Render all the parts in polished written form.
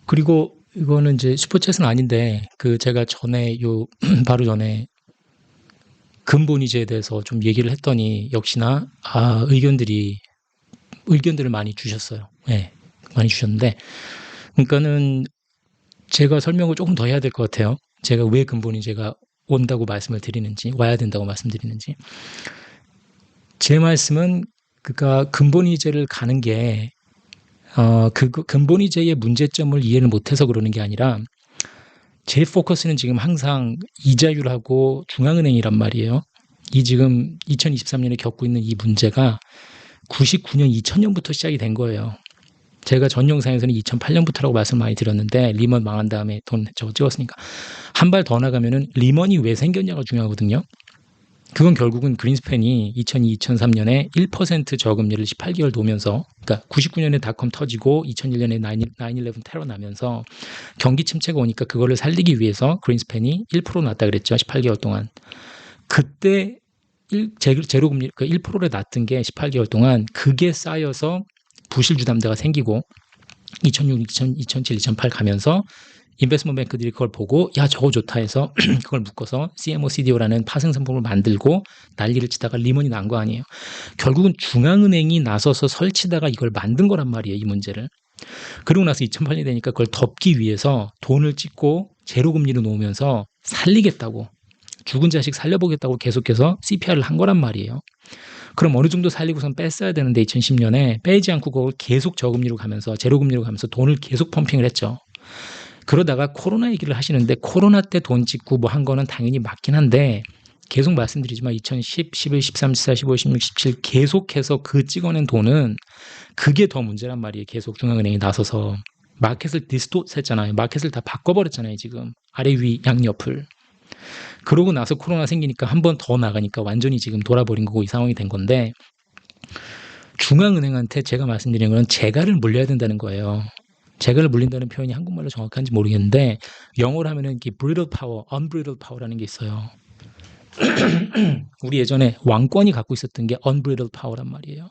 그리고 이거는 이제 슈퍼챗은 아닌데 제가 전에 바로 전에 근본이제에 대해서 좀 얘기를 했더니 역시나 의견들을 많이 주셨어요. 네, 많이 주셨는데 그러니까는 제가 설명을 조금 더 해야 될 것 같아요. 제가 왜 근본이제가 온다고 말씀을 드리는지, 와야 된다고 말씀드리는지. 제 말씀은 그러니까 근본이제를 가는 게 근본이제의 문제점을 이해를 못해서 그러는 게 아니라 제 포커스는 지금 항상 이자율하고 중앙은행이란 말이에요. 이 지금 2023년에 겪고 있는 이 문제가 99년, 2000년부터 시작이 된 거예요. 제가 전 영상에서는 2008년부터라고 말씀 많이 드렸는데 리먼 망한 다음에 돈 저거 찍었으니까 한 발 더 나가면은 리먼이 왜 생겼냐가 중요하거든요. 그건 결국은 그린스팬이 2002, 2003년에 1% 저금리를 18개월 놓으면서 그러니까 99년에 닷컴 터지고 2001년에 9/11 테러 나면서 경기 침체가 오니까 그거를 살리기 위해서 그린스팬이 1% 놨다 그랬죠. 18개월 동안. 그때 제로금리 1%를 놨던 게 18개월 동안 그게 쌓여서 부실주담대가 생기고 2006, 2007, 2008 가면서 인베스트먼트 뱅크들이 그걸 보고 야 저거 좋다 해서 그걸 묶어서 CMO, CDO라는 파생상품을 만들고 난리를 치다가 리먼이 난 거 아니에요. 결국은 중앙은행이 나서서 설치다가 이걸 만든 거란 말이에요. 이 문제를. 그러고 나서 2008년이 되니까 그걸 덮기 위해서 돈을 찍고 제로금리로 놓으면서 살리겠다고 죽은 자식 살려보겠다고 계속해서 CPR을 한 거란 말이에요. 그럼 어느 정도 살리고선 뺐어야 되는데 2010년에 빼지 않고 그걸 계속 저금리로 가면서 제로금리로 가면서 돈을 계속 펌핑을 했죠. 그러다가 코로나 얘기를 하시는데 코로나 때 돈 찍고 뭐 한 거는 당연히 맞긴 한데 계속 말씀드리지만 2010, 11, 13, 14, 15, 16, 17 계속해서 그 찍어낸 돈은 그게 더 문제란 말이에요. 계속 중앙은행이 나서서 마켓을 디스토트했잖아요. 마켓을 다 바꿔버렸잖아요. 지금 아래 위 양옆을. 그러고 나서 코로나 생기니까 한 번 더 나가니까 완전히 지금 돌아버린 거고 이 상황이 된 건데 중앙은행한테 제가 말씀드리는 건 재갈을 물려야 된다는 거예요. 재갈을 물린다는 표현이 한국말로 정확한지 모르겠는데 영어로 하면은 이게 brittle power, unbridled power라는 게 있어요. 우리 예전에 왕권이 갖고 있었던 게 unbridled power란 말이에요.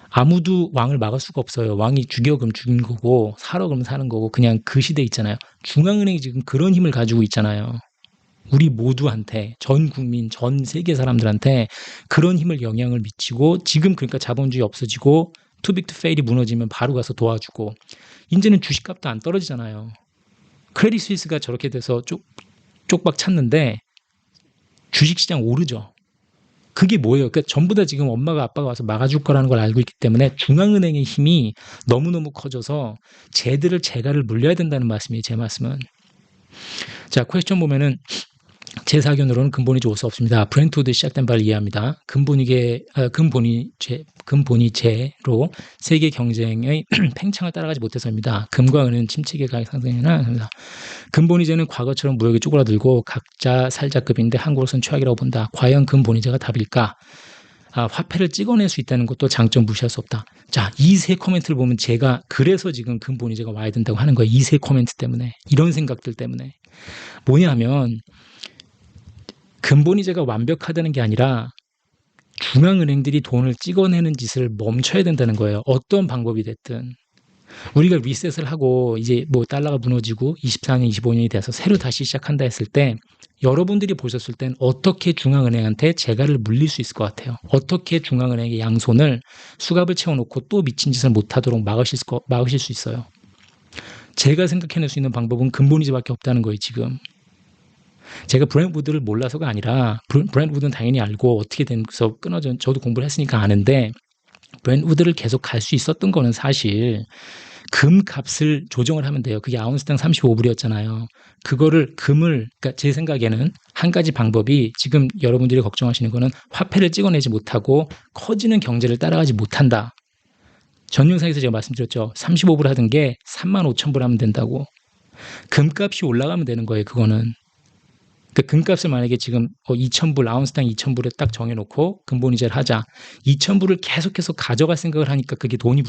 아무도 왕을 막을 수가 없어요. 왕이 죽여 그럼 죽인 거고 사러 그러면 사는 거고 그냥 그 시대 있잖아요. 중앙은행이 지금 그런 힘을 가지고 있잖아요. 우리 모두한테 전 국민 전 세계 사람들한테 그런 힘을 영향을 미치고 지금 그러니까 자본주의 없어지고 투빅 투 페일이 무너지면 바로 가서 도와주고 이제는 주식값도 안 떨어지잖아요. 크레딧 스위스가 저렇게 돼서 쪽박 찼는데 주식시장 오르죠. 그게 뭐예요? 그러니까 전부 다 지금 엄마가 아빠가 와서 막아줄 거라는 걸 알고 있기 때문에 중앙은행의 힘이 너무너무 커져서 쟤들을 재갈을 물려야 된다는 말씀이에요. 제 말씀은. 자, 퀘스천 보면은 제 사견으로는 근본이제 올 수 없습니다. 브렌트우드 시작된 바를 이해합니다. 근본이제로 세계 경쟁의 팽창을 따라가지 못해서입니다. 금과 은은 침체기의 가격 상승이나 근본이제는 과거처럼 무역이 쪼그라들고 각자 살자급인데 한국으로선 최악이라고 본다. 과연 근본이제가 답일까? 화폐를 찍어낼 수 있다는 것도 장점 무시할 수 없다. 자, 이 세 코멘트를 보면 제가 그래서 지금 근본이제가 와야 된다고 하는 거예요. 이 세 코멘트 때문에. 이런 생각들 때문에. 뭐냐면 근본이제가 완벽하다는 게 아니라 중앙은행들이 돈을 찍어내는 짓을 멈춰야 된다는 거예요. 어떤 방법이 됐든. 우리가 리셋을 하고 이제 뭐 달러가 무너지고 24년, 25년이 돼서 새로 다시 시작한다 했을 때 여러분들이 보셨을 땐 어떻게 중앙은행한테 재갈을 물릴 수 있을 것 같아요. 어떻게 중앙은행의 양손을 수갑을 채워놓고 또 미친 짓을 못하도록 막으실 수 있어요. 제가 생각해낼 수 있는 방법은 근본이제밖에 없다는 거예요. 지금. 제가 브렌트우드를 몰라서가 아니라 브렌트우드는 당연히 알고 어떻게 돼서 끊어져 저도 공부를 했으니까 아는데 브렌트우드를 계속 갈 수 있었던 거는 사실 금 값을 조정을 하면 돼요. 그게 아운스당 35불이었잖아요. 금을 그러니까 제 생각에는 한 가지 방법이 지금 여러분들이 걱정하시는 거는 화폐를 찍어내지 못하고 커지는 경제를 따라가지 못한다. 전 영상에서 제가 말씀드렸죠. 35불 하던 게 35,000불 하면 된다고. 금값이 올라가면 되는 거예요. 그거는. 그 금값을 만약에 지금 2,000불, 아운스당 2,000불에 딱 정해놓고 근본이제를 하자. 2,000불을 계속해서 가져갈 생각을 하니까 그게 돈이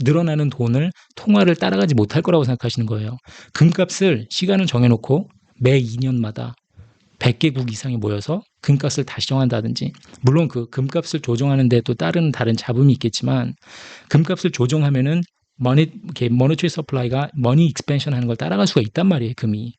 늘어나는 돈을 통화를 따라가지 못할 거라고 생각하시는 거예요. 금값을 시간을 정해놓고 매 2년마다 100개국 이상이 모여서 금값을 다시 정한다든지 물론 그 금값을 조정하는 데 또 다른 잡음이 있겠지만 금값을 조정하면은 모니터리 서플라이가 머니 익스펜션 하는 걸 따라갈 수가 있단 말이에요, 금이.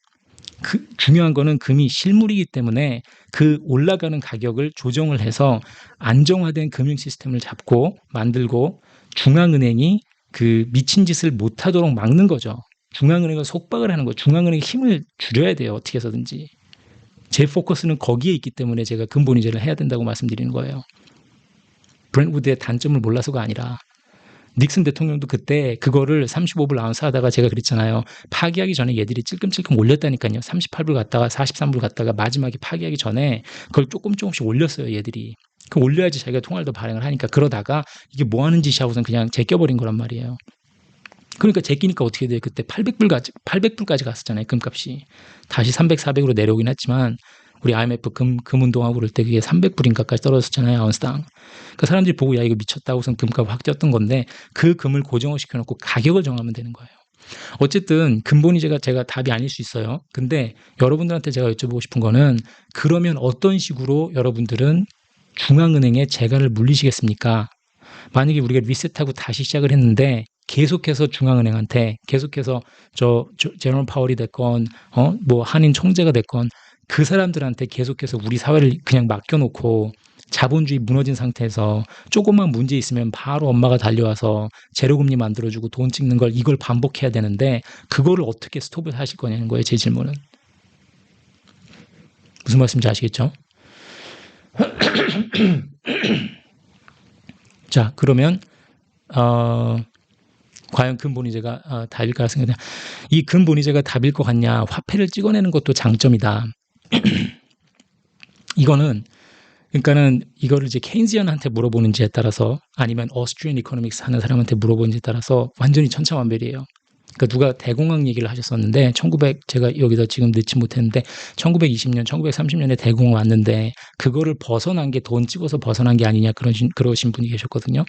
중요한 거는 금이 실물이기 때문에 그 올라가는 가격을 조정을 해서 안정화된 금융 시스템을 잡고 만들고 중앙은행이 그 미친 짓을 못하도록 막는 거죠. 중앙은행을 속박을 하는 거, 중앙은행의 힘을 줄여야 돼요, 어떻게 해서든지. 제 포커스는 거기에 있기 때문에 제가 근본이자를 해야 된다고 말씀드리는 거예요. 브렌트우드의 단점을 몰라서가 아니라 닉슨 대통령도 그때 그거를 35불 아운스 하다가 제가 그랬잖아요. 파기하기 전에 얘들이 찔끔찔끔 올렸다니까요. 38불 갔다가 43불 갔다가 마지막에 파기하기 전에 그걸 조금씩 올렸어요, 얘들이. 그 올려야지 자기가 통화를 더 발행을 하니까. 그러다가 이게 뭐 하는 짓이 하고선 그냥 제껴버린 거란 말이에요. 그러니까 제끼니까 어떻게 돼요? 그때 800불까지 갔었잖아요, 금값이. 다시 300, 400으로 내려오긴 했지만 우리 IMF 금 운동하고 그럴 때 그게 300불인가까지 떨어졌잖아요, 아운스당. 그 사람들이 보고 야 이거 미쳤다고 우선 금값 확 뛰었던 건데 그 금을 고정을 시켜놓고 가격을 정하면 되는 거예요. 어쨌든 근본이자가 제가 답이 아닐 수 있어요. 근데 여러분들한테 제가 여쭤보고 싶은 거는 그러면 어떤 식으로 여러분들은 중앙은행의 재갈을 물리시겠습니까? 만약에 우리가 리셋하고 다시 시작을 했는데 계속해서 중앙은행한테 계속해서 제너럴 파월이 됐건 뭐 한인 총재가 됐건 그 사람들한테 계속해서 우리 사회를 그냥 맡겨놓고 자본주의 무너진 상태에서 조금만 문제 있으면 바로 엄마가 달려와서 제로금리 만들어주고 돈 찍는 걸 이걸 반복해야 되는데 그거를 어떻게 스톱을 하실 거냐는 거예요, 제 질문은. 무슨 말씀인지 아시겠죠? 자, 그러면 과연 근본이자가 답일까 생각해요. 이 근본이자가 답일 것 같냐? 화폐를 찍어내는 것도 장점이다. 그러니까는 이거를 이제 케인지언한테 물어보는지에 따라서 아니면 오스트리안 이코노믹스 하는 사람한테 물어보는지에 따라서 완전히 천차만별이에요. 그러니까 누가 대공황 얘기를 하셨었는데 제가 여기다 지금 넣지 못했는데 1920년, 1930년에 대공황 왔는데 그거를 벗어난 게 돈 찍어서 벗어난 게 아니냐 그러신 분이 계셨거든요.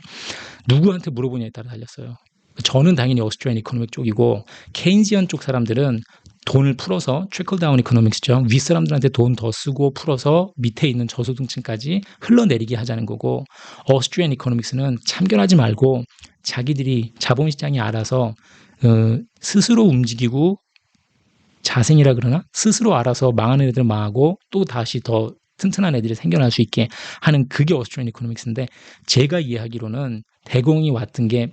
누구한테 물어보냐에 따라 달렸어요. 저는 당연히 오스트리안 이코노믹 쪽이고 케인지언 쪽 사람들은 돈을 풀어서 트리클 다운 이코노믹스죠. 윗사람들한테 돈 더 쓰고 풀어서 밑에 있는 저소득층까지 흘러내리게 하자는 거고 오스트리안 이코노믹스는 참견하지 말고 자기들이 자본시장이 알아서 스스로 움직이고 자생이라 그러나? 스스로 알아서 망하는 애들 망하고 또 다시 더 튼튼한 애들이 생겨날 수 있게 하는 그게 오스트리안 이코노믹스인데 제가 이해하기로는 대공이 왔던 게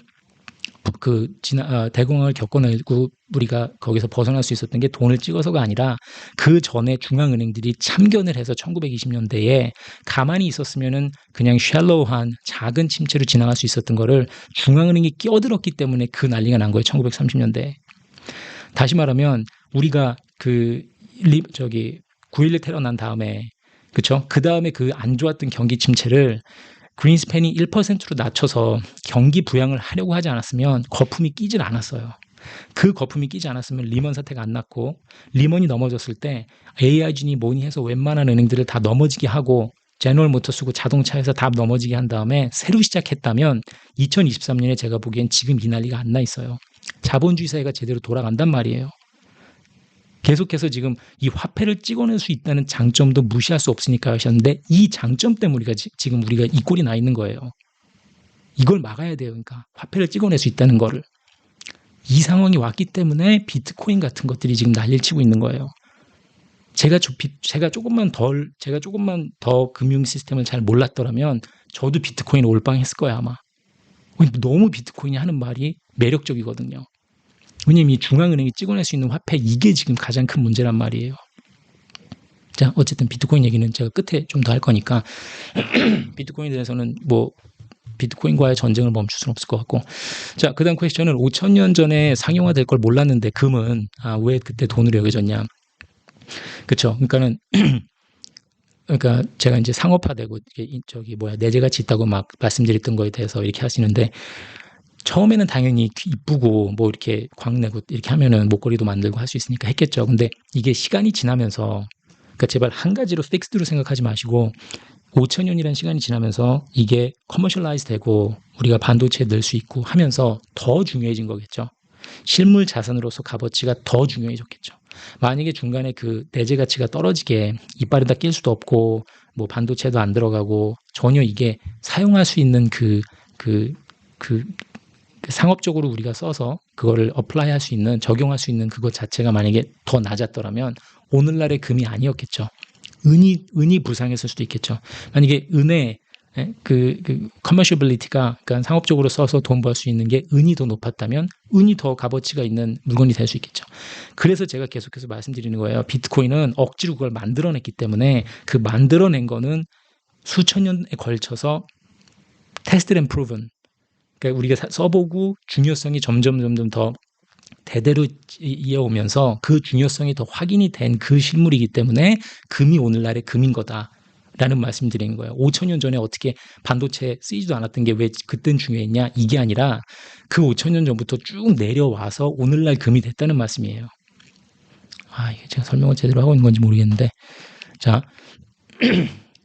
대공황을 겪어내고 우리가 거기서 벗어날 수 있었던 게 돈을 찍어서가 아니라 그 전에 중앙은행들이 참견을 해서 1920년대에 가만히 있었으면은 그냥 샬로우한 작은 침체로 지나갈 수 있었던 거를 중앙은행이 끼어들었기 때문에 그 난리가 난 거예요. 1930년대. 다시 말하면 우리가 9.11 테러 난 다음에 그쵸? 그 다음에 그 안 좋았던 경기 침체를 그린스팬이 1%로 낮춰서 경기 부양을 하려고 하지 않았으면 거품이 끼질 않았어요. 그 거품이 끼지 않았으면 리먼 사태가 안 났고 리먼이 넘어졌을 때 AIG니 뭐니 해서 웬만한 은행들을 다 넘어지게 하고 제너럴 모터스고 자동차에서 다 넘어지게 한 다음에 새로 시작했다면 2023년에 제가 보기엔 지금 이 난리가 안 나 있어요. 자본주의 사회가 제대로 돌아간단 말이에요. 계속해서 지금 이 화폐를 찍어낼 수 있다는 장점도 무시할 수 없으니까 하셨는데 이 장점 때문에 지금 우리가 이 꼴이 나 있는 거예요. 이걸 막아야 돼요. 그러니까 화폐를 찍어낼 수 있다는 거를. 이 상황이 왔기 때문에 비트코인 같은 것들이 지금 난리를 치고 있는 거예요. 제가 조금만 더 금융 시스템을 잘 몰랐더라면 저도 비트코인 올빵했을 거예요, 아마. 너무 비트코인이 하는 말이 매력적이거든요. 왜냐면 이 중앙은행이 찍어낼 수 있는 화폐 이게 지금 가장 큰 문제란 말이에요. 자, 어쨌든 비트코인 얘기는 제가 끝에 좀 더 할 거니까 비트코인에 대해서는 뭐 비트코인과의 전쟁을 멈출 수는 없을 것 같고 자, 그 다음 퀘스천은 5,000년 전에 상용화될 걸 몰랐는데 금은 왜 그때 돈으로 여겨졌냐. 그쵸. 그러니까 제가 이제 상업화되고 내재 가치 있다고 막 말씀드렸던 거에 대해서 이렇게 하시는데 처음에는 당연히 이쁘고 뭐 이렇게 광내고 이렇게 하면은 목걸이도 만들고 할 수 있으니까 했겠죠. 근데 이게 시간이 지나면서 그러니까 제발 한 가지로 픽스드로 생각하지 마시고 5,000년이라는 시간이 지나면서 이게 커머셜라이즈 되고 우리가 반도체에 넣을 수 있고 하면서 더 중요해진 거겠죠. 실물 자산으로서 값어치가 더 중요해졌겠죠. 만약에 중간에 그 내재 가치가 떨어지게 이빨에다 낄 수도 없고 뭐 반도체도 안 들어가고 전혀 이게 사용할 수 있는 상업적으로 우리가 써서 그거를 어플라이 할 수 있는, 적용할 수 있는 그것 자체가 만약에 더 낮았더라면 오늘날의 금이 아니었겠죠. 은이 불쌍했을 수도 있겠죠. 만약에 은의 커머셔빌리티가, 그러니까 상업적으로 써서 돈 벌 수 있는 게 은이 더 높았다면 은이 더 값어치가 있는 물건이 될 수 있겠죠. 그래서 제가 계속해서 말씀드리는 거예요. 비트코인은 억지로 그걸 만들어냈기 때문에 그 만들어낸 거는 수천 년에 걸쳐서 테스트 앤 프루븐, 그러니까 우리가 써보고 중요성이 점점 더 대대로 이어오면서 그 중요성이 더 확인이 된 그 실물이기 때문에 금이 오늘날의 금인 거다라는 말씀드리는 거예요. 5,000년 전에 어떻게 반도체 쓰이지도 않았던 게 왜 그땐 중요했냐, 이게 아니라 그 5,000년 전부터 쭉 내려와서 오늘날 금이 됐다는 말씀이에요. 이게 제가 설명을 제대로 하고 있는 건지 모르겠는데, 자,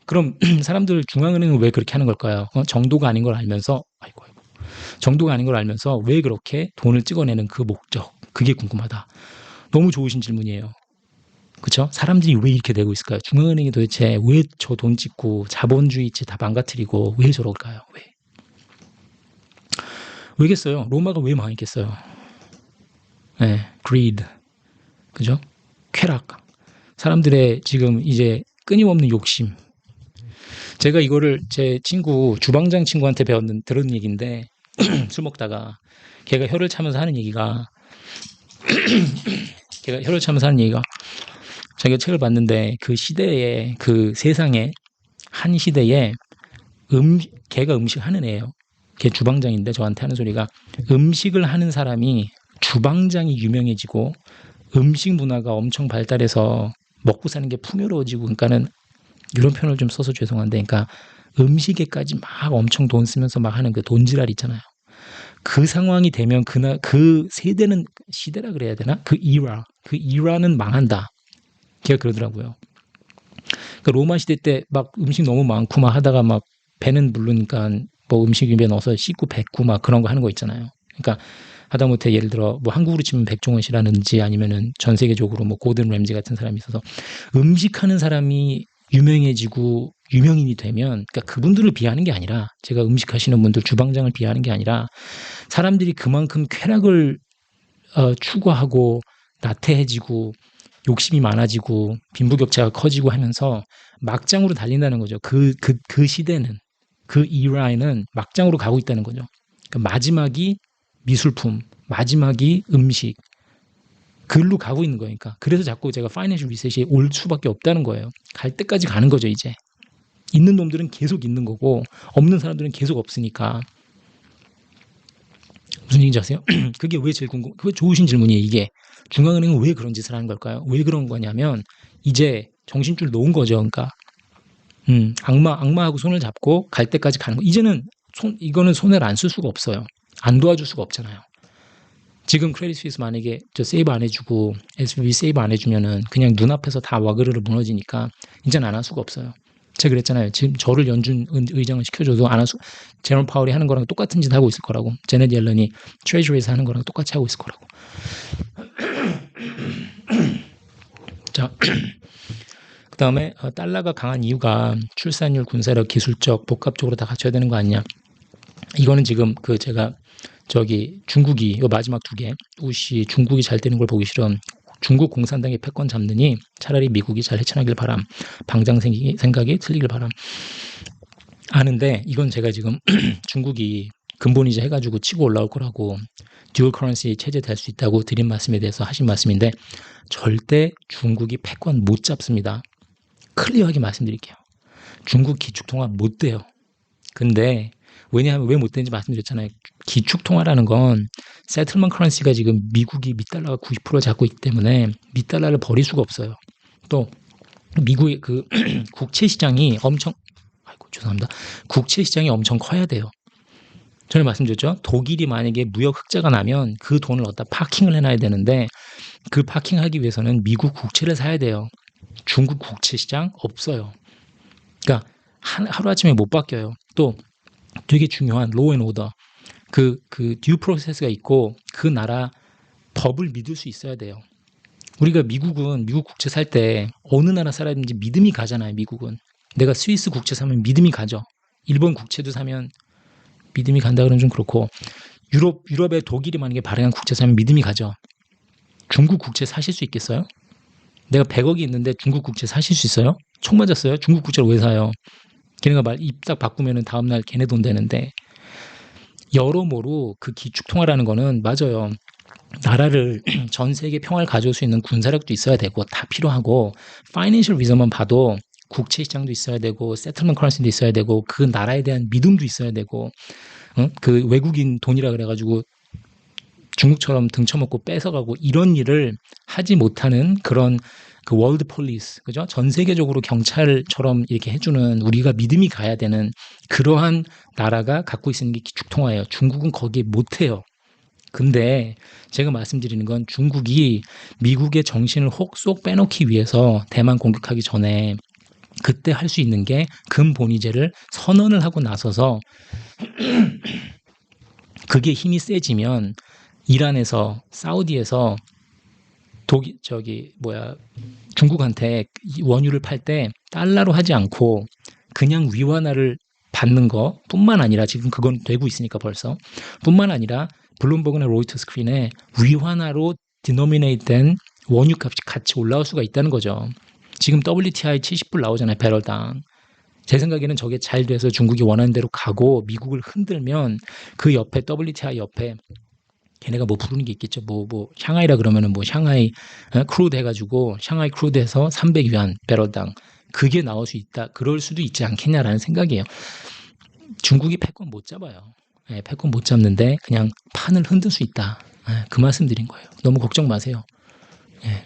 그럼 사람들 중앙은행은 왜 그렇게 하는 걸까요? 정도가 아닌 걸 알면서, 정도가 아닌 걸 알면서 왜 그렇게 돈을 찍어내는 그 목적, 그게 궁금하다. 너무 좋으신 질문이에요. 그렇죠? 사람들이 왜 이렇게 되고 있을까요? 중앙은행이 도대체 왜 저 돈 찍고 자본주의체 다 망가뜨리고 왜 저럴까요? 왜겠어요? 로마가 왜 망했겠어요? greed, 그죠? 쾌락, 사람들의 지금 이제 끊임없는 욕심. 제가 이거를 제 친구, 주방장 친구한테 들은 얘기인데, 술 먹다가 걔가 혀를 차면서 하는 얘기가 자기가 책을 봤는데 그 시대에, 그 세상에, 한 시대에 걔가 음식 하는 애예요. 걔 주방장인데 저한테 하는 소리가, 음식을 하는 사람이, 주방장이 유명해지고 음식 문화가 엄청 발달해서 먹고 사는 게 풍요로워지고, 그러니까는 이런 표현을 좀 써서 죄송한데, 그러니까 음식에까지 막 엄청 돈 쓰면서 막 하는 그 돈지랄 있잖아요. 그 상황이 되면 그 세대는, 시대라 그래야 되나? 그 이라는 망한다. 걔가 그러더라고요. 그러니까 로마 시대 때 막 음식 너무 많고 막 하다가 막 배는 부르니까 뭐 음식 입에 넣어서 씻고 뱉고 막 그런 거 하는 거 있잖아요. 그러니까 하다못해 예를 들어 뭐 한국으로 치면 백종원 씨라든지 아니면은 전 세계적으로 뭐 고든 램지 같은 사람이 있어서 음식하는 사람이 유명해지고 유명인이 되면, 그러니까 그분들을 비하하는 게 아니라, 제가 음식하시는 분들, 주방장을 비하하는 게 아니라, 사람들이 그만큼 쾌락을 추구하고 나태해지고 욕심이 많아지고 빈부격차가 커지고 하면서 막장으로 달린다는 거죠. 그 시대는, 그 이라에는 막장으로 가고 있다는 거죠. 그러니까 마지막이 미술품, 마지막이 음식, 글로 가고 있는 거니까. 그래서 자꾸 제가 파이낸셜 리셋이 올 수밖에 없다는 거예요. 갈 때까지 가는 거죠, 이제. 있는 놈들은 계속 있는 거고 없는 사람들은 계속 없으니까. 무슨 얘기인지 아세요? 그게 왜 제일 그게 좋으신 질문이에요. 이게 중앙은행은 왜 그런 짓을 하는 걸까요? 왜 그런 거냐면 이제 정신줄 놓은 거죠. 그러니까 악마하고 손을 잡고 갈 때까지 가는 거. 이제는 이거는 손을 안 쓸 수가 없어요. 안 도와줄 수가 없잖아요. 지금 크레딧 스위스 만약에 저 세이브 안 해주고 SVB 세이브 안 해주면은 그냥 눈앞에서 다 와그르르 무너지니까 이제는 안 할 수가 없어요. 제가 그랬잖아요. 지금 저를 연준 의장을 시켜줘도 안 할 수, 제롬 파월이 하는 거랑 똑같은 짓 하고 있을 거라고. 제넷 옐런이 트레저리에서 하는 거랑 똑같이 하고 있을 거라고. 자, 그 다음에 달러가 강한 이유가 출산율, 군사력, 기술적, 복합적으로 다 갖춰야 되는 거 아니냐. 이거는 지금 제가 중국이, 이 마지막 두 개, 우시 중국이 잘 되는 걸 보기 싫어. 중국 공산당이 패권 잡느니 차라리 미국이 잘 헤쳐나길 바람. 방장 생각이 틀리길 바람. 아는데 이건 제가 지금 중국이 근본이자 해가지고 치고 올라올 거라고, 듀얼 커런시 체제 될 수 있다고 드린 말씀에 대해서 하신 말씀인데, 절대 중국이 패권 못 잡습니다. 클리어하게 말씀드릴게요. 중국 기축통화 못 돼요. 근데 왜냐하면 왜 못 되는지 말씀드렸잖아요. 기축통화라는 건 세틀먼트 커런시가 지금 미국이 미달러가 90% 잡고 있기 때문에 미달러를 버릴 수가 없어요. 또 미국의 그 국채 시장이 국채 시장이 엄청 커야 돼요. 전에 말씀드렸죠. 독일이 만약에 무역 흑자가 나면 그 돈을 어디다 파킹을 해놔야 되는데, 그 파킹하기 위해서는 미국 국채를 사야 돼요. 중국 국채 시장 없어요. 그러니까 하루아침에 못 바뀌어요. 또 되게 중요한 로우 앤 오더, 그 듀 프로세스가 있고 그 나라 법을 믿을 수 있어야 돼요. 우리가 미국 국채 살 때 어느 나라 사람인지 믿음이 가잖아요. 미국은 내가 스위스 국채 사면 믿음이 가죠. 일본 국채도 사면 믿음이 간다 그러면 좀 그렇고, 유럽의 독일이 만약에 발행한 국채 사면 믿음이 가죠. 중국 국채 사실 수 있겠어요? 내가 100억이 있는데 중국 국채 사실 수 있어요? 총 맞았어요? 중국 국채를 왜 사요? 걔네가 입 딱 바꾸면은 다음날 걔네 돈 되는데. 여러모로 그 기축통화라는 거는 맞아요. 나라를 전 세계 평화를 가져올 수 있는 군사력도 있어야 되고 다 필요하고, 파이낸셜 리저만 봐도 국채 시장도 있어야 되고 세틀먼트 커런시도 있어야 되고 그 나라에 대한 믿음도 있어야 되고, 그 외국인 돈이라 그래가지고 중국처럼 등쳐먹고 뺏어가고 이런 일을 하지 못하는 그런 그 월드 폴리스, 그죠? 전 세계적으로 경찰처럼 이렇게 해주는, 우리가 믿음이 가야 되는 그러한 나라가 갖고 있는 게 기축통화예요. 중국은 거기에 못해요. 근데 제가 말씀드리는 건 중국이 미국의 정신을 쏙 빼놓기 위해서 대만 공격하기 전에 그때 할 수 있는 게 금본위제를 선언을 하고 나서서 그게 힘이 세지면 이란에서, 사우디에서 중국한테 원유를 팔 때 달러로 하지 않고 그냥 위안화를 받는 거 뿐만 아니라, 지금 그건 되고 있으니까 벌써, 뿐만 아니라 블룸버그나 로이터 스크린에 위안화로 디노미네이트된 원유 값이 같이 올라올 수가 있다는 거죠. 지금 WTI 70불 나오잖아요, 배럴당. 제 생각에는 저게 잘 돼서 중국이 원하는 대로 가고 미국을 흔들면 그 옆에, WTI 옆에 걔네가 뭐 부르는 게 있겠죠. 샹하이라 그러면은 샹하이 크루드 해가지고 샹하이 크루드 해서 300위안 배럴당, 그게 나올 수 있다. 그럴 수도 있지 않겠냐라는 생각이에요. 중국이 패권 못 잡아요. 예, 패권 못 잡는데 그냥 판을 흔들 수 있다. 예, 그 말씀 드린 거예요. 너무 걱정 마세요. 예.